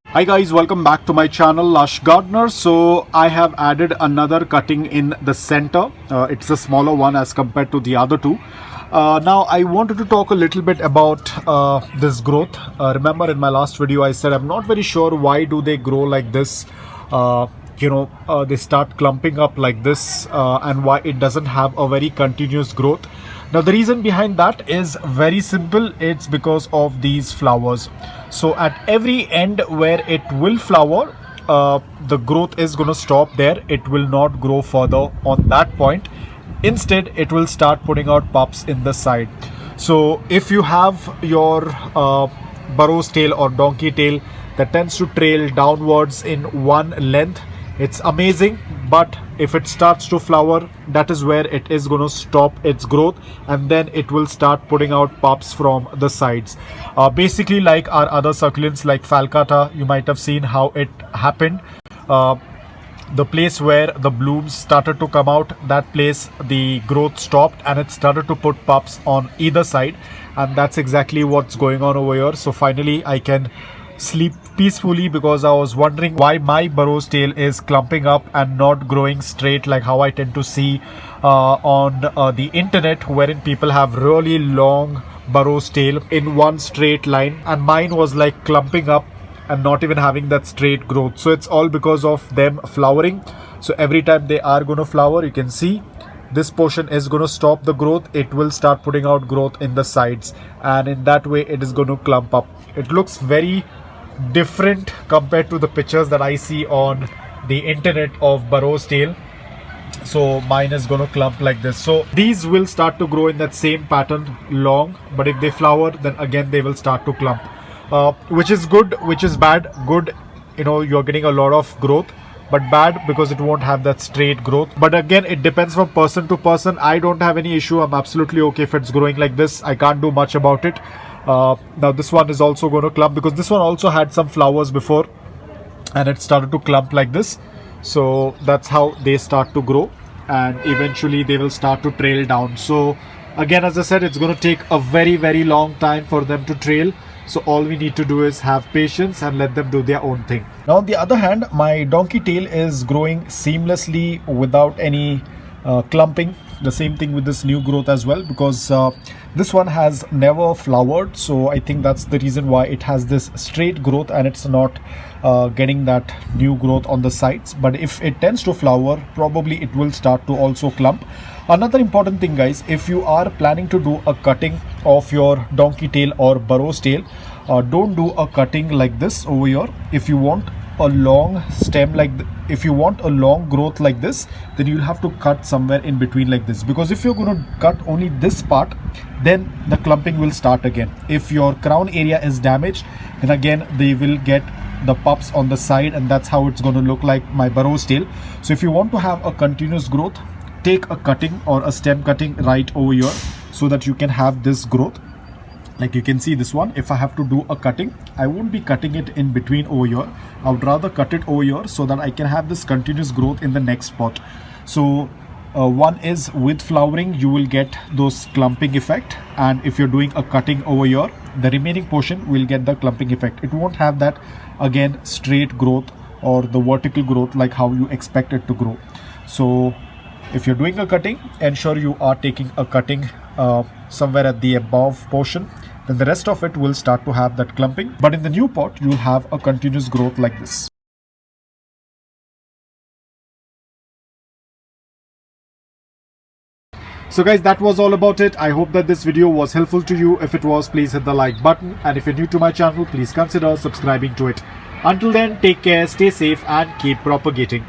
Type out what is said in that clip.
Hi guys, welcome back to my channel Lush Gardener. So I have added another cutting in the center. It's a smaller one as compared to the other two. Now I wanted to talk a little bit about this growth. Remember in my last video I said I'm not very sure why do they grow like this. They start clumping up like this and why it doesn't have a very continuous growth. Now the reason behind that is very simple. It's because of these flowers. So at every end where it will flower, the growth is going to stop there. It will not grow further on that point. Instead, it will start putting out pups in the side. So if you have your burro's tail or donkey tail that tends to trail downwards in one length, it's amazing. But if it starts to flower, that is where it is going to stop its growth, and then it will start putting out pups from the sides. Basically like our other succulents like falcata, you might have seen how it happened. The place where the blooms started to come out, that place the growth stopped and it started to put pups on either side, and that's exactly what's going on over here. So finally I can sleep peacefully, because I was wondering why my burrow's tail is clumping up and not growing straight like how I tend to see on the internet, wherein people have really long burrow's tail in one straight line, and mine was like clumping up and not even having that straight growth. So it's all because of them flowering. So every time they are going to flower, you can see this portion is going to stop the growth. It will start putting out growth in the sides, and in that way it is going to clump up. It looks very different compared to the pictures that I see on the internet of burrow's tail. So mine is going to clump like this. So these will start to grow in that same pattern long, but if they flower, then again they will start to clump, which is good, which is bad. Good, you're getting a lot of growth, but bad because it won't have that straight growth. But again, it depends from person to person. I don't have any issue. I'm absolutely okay if it's growing like this. I can't do much about it. Now this one is also going to clump, because this one also had some flowers before and it started to clump like this. So that's how they start to grow, and eventually they will start to trail down. So again, as I said, it's going to take a very, very long time for them to trail. So all we need to do is have patience and let them do their own thing. Now on the other hand, my donkey tail is growing seamlessly without any clumping. The same thing with this new growth as well, because this one has never flowered. So I think that's the reason why it has this straight growth and it's not getting that new growth on the sides. But if it tends to flower, probably it will start to also clump. Another important thing, guys, if you are planning to do a cutting of your donkey tail or burrow's tail, don't do a cutting like this over here. If you want a long stem if you want a long growth like this, then you'll have to cut somewhere in between like this, because if you're going to cut only this part, then the clumping will start again. If your crown area is damaged, then again they will get the pups on the side, and that's how it's going to look like my burrow's tail. So if you want to have a continuous growth, take a cutting or a stem cutting right over here, so that you can have this growth. Like you can see this one, if I have to do a cutting, I won't be cutting it in between over here. I would rather cut it over here so that I can have this continuous growth in the next spot. So one is with flowering, you will get those clumping effect, and if you're doing a cutting over here, the remaining portion will get the clumping effect. It won't have that again straight growth or the vertical growth like how you expect it to grow. So if you're doing a cutting, ensure you are taking a cutting somewhere at the above portion, then the rest of it will start to have that clumping. But in the new pot, you'll have a continuous growth like this. So guys, that was all about it. I hope that this video was helpful to you. If it was, please hit the like button, and if you're new to my channel, please consider subscribing to it. Until then, take care, stay safe, and keep propagating.